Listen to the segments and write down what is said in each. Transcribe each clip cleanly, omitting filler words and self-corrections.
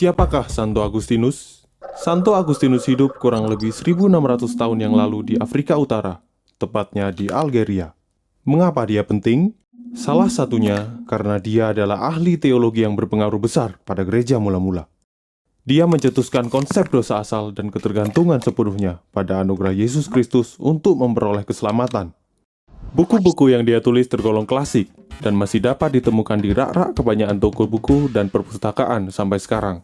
Siapakah Santo Agustinus? Santo Agustinus hidup kurang lebih 1600 tahun yang lalu di Afrika Utara, tepatnya di Algeria. Mengapa dia penting? Salah satunya karena dia adalah ahli teologi yang berpengaruh besar pada gereja mula-mula. Dia mencetuskan konsep dosa asal dan ketergantungan sepenuhnya pada anugerah Yesus Kristus untuk memperoleh keselamatan. Buku-buku yang dia tulis tergolong klasik dan masih dapat ditemukan di rak-rak kebanyakan toko buku dan perpustakaan sampai sekarang.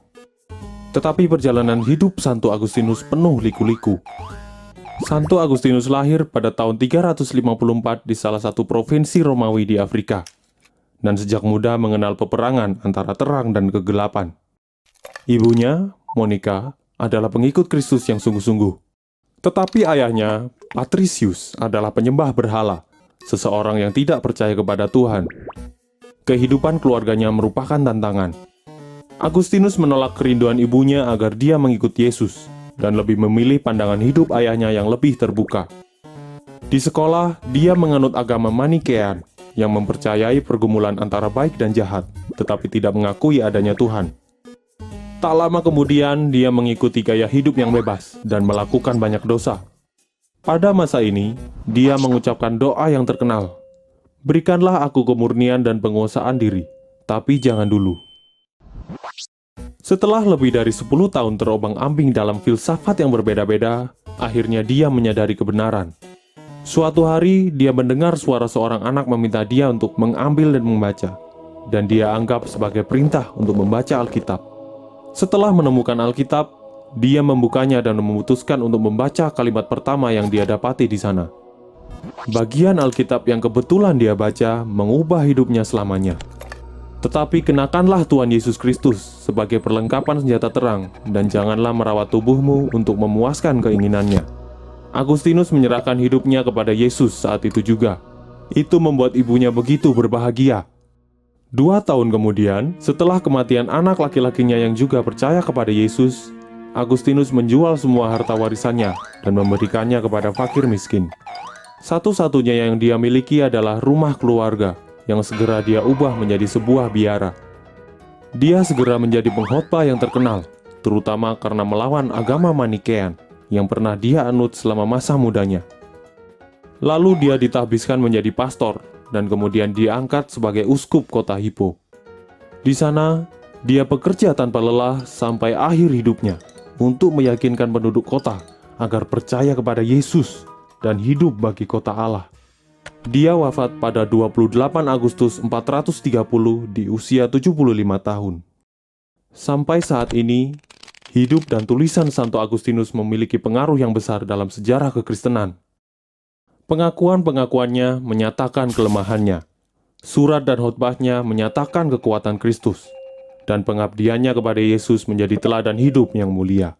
Tetapi perjalanan hidup Santo Agustinus penuh liku-liku. Santo Agustinus lahir pada tahun 354 di salah satu provinsi Romawi di Afrika, dan sejak muda mengenal peperangan antara terang dan kegelapan. Ibunya, Monica, adalah pengikut Kristus yang sungguh-sungguh. Tetapi ayahnya, Patricius, adalah penyembah berhala, seseorang yang tidak percaya kepada Tuhan. Kehidupan keluarganya merupakan tantangan. Agustinus menolak kerinduan ibunya agar dia mengikut Yesus, dan lebih memilih pandangan hidup ayahnya yang lebih terbuka. Di sekolah, dia menganut agama Manikean, yang mempercayai pergumulan antara baik dan jahat, tetapi tidak mengakui adanya Tuhan. Tak lama kemudian, dia mengikuti gaya hidup yang bebas, dan melakukan banyak dosa. Pada masa ini, dia mengucapkan doa yang terkenal, "Berikanlah aku kemurnian dan penguasaan diri, tapi jangan dulu." Setelah lebih dari 10 tahun terobang-ambing dalam filsafat yang berbeda-beda, akhirnya dia menyadari kebenaran. Suatu hari, dia mendengar suara seorang anak meminta dia untuk mengambil dan membaca, dan dia anggap sebagai perintah untuk membaca Alkitab. Setelah menemukan Alkitab, dia membukanya dan memutuskan untuk membaca kalimat pertama yang dia dapati di sana. Bagian Alkitab yang kebetulan dia baca mengubah hidupnya selamanya. Tetapi kenakanlah Tuhan Yesus Kristus sebagai perlengkapan senjata terang, dan janganlah merawat tubuhmu untuk memuaskan keinginannya. Agustinus menyerahkan hidupnya kepada Yesus saat itu juga. Itu membuat ibunya begitu berbahagia. 2 tahun kemudian, setelah kematian anak laki-lakinya yang juga percaya kepada Yesus, Agustinus menjual semua harta warisannya dan memberikannya kepada fakir miskin. Satu-satunya yang dia miliki adalah rumah keluarga, yang segera dia ubah menjadi sebuah biara. Dia segera menjadi pengkhotbah yang terkenal, terutama karena melawan agama Manikean yang pernah dia anut selama masa mudanya. Lalu dia ditahbiskan menjadi pastor, dan kemudian diangkat sebagai uskup kota Hippo. Di sana, dia bekerja tanpa lelah sampai akhir hidupnya untuk meyakinkan penduduk kota agar percaya kepada Yesus dan hidup bagi kota Allah. Dia wafat pada 28 Agustus 430 di usia 75 tahun. Sampai saat ini, hidup dan tulisan Santo Agustinus memiliki pengaruh yang besar dalam sejarah kekristenan. Pengakuan-pengakuannya menyatakan kelemahannya. Surat dan khotbahnya menyatakan kekuatan Kristus, dan pengabdiannya kepada Yesus menjadi teladan hidup yang mulia.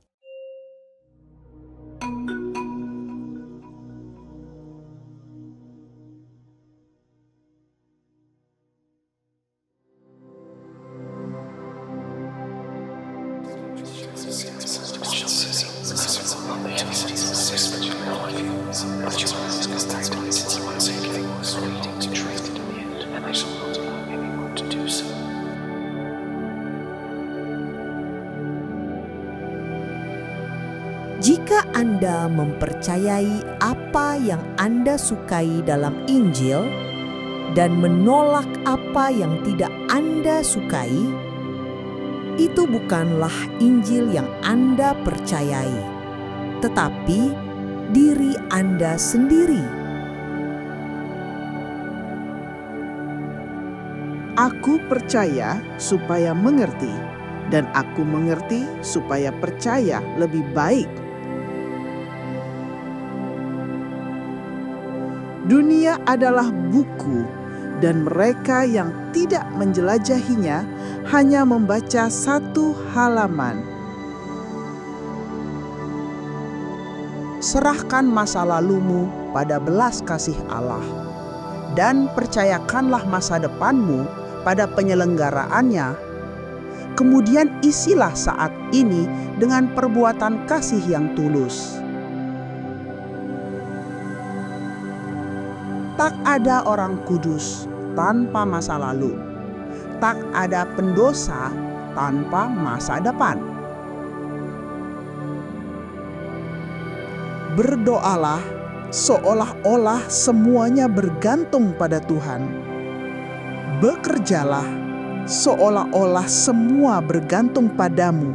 Jika Anda mempercayai apa yang Anda sukai dalam Injil dan menolak apa yang tidak Anda sukai, itu bukanlah Injil yang Anda percayai, tetapi diri Anda sendiri. Aku percaya supaya mengerti, dan aku mengerti supaya percaya lebih baik. Dunia adalah buku, dan mereka yang tidak menjelajahinya hanya membaca satu halaman. Serahkan masa lalumu pada belas kasih Allah, dan percayakanlah masa depanmu pada penyelenggaraannya. Kemudian isilah saat ini dengan perbuatan kasih yang tulus. Tak ada orang kudus tanpa masa lalu. Tak ada pendosa tanpa masa depan. Berdoalah seolah-olah semuanya bergantung pada Tuhan. Bekerjalah seolah-olah semua bergantung padamu.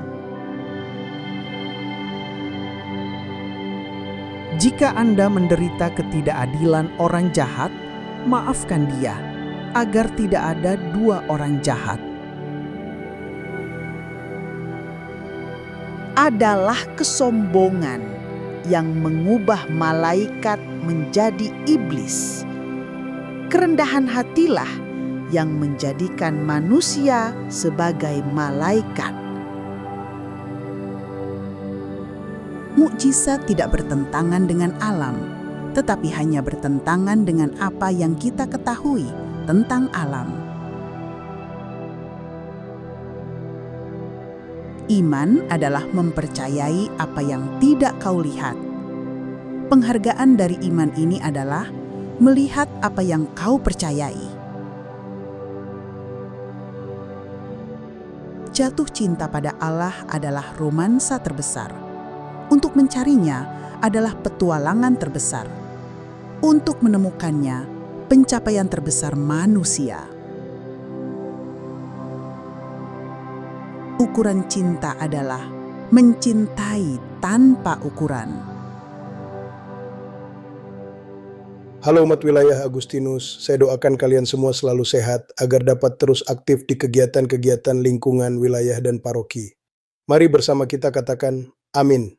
Jika Anda menderita ketidakadilan orang jahat, maafkan dia, agar tidak ada dua orang jahat. Adalah kesombongan yang mengubah malaikat menjadi iblis. Kerendahan hatilah yang menjadikan manusia sebagai malaikat. Mukjizat tidak bertentangan dengan alam, tetapi hanya bertentangan dengan apa yang kita ketahui tentang alam. Iman adalah mempercayai apa yang tidak kau lihat. Penghargaan dari iman ini adalah melihat apa yang kau percayai. Jatuh cinta pada Allah adalah romansa terbesar. Untuk mencarinya adalah petualangan terbesar. Untuk menemukannya, pencapaian terbesar manusia. Ukuran cinta adalah mencintai tanpa ukuran. Halo umat wilayah Agustinus, saya doakan kalian semua selalu sehat agar dapat terus aktif di kegiatan-kegiatan lingkungan wilayah dan paroki. Mari bersama kita katakan amin.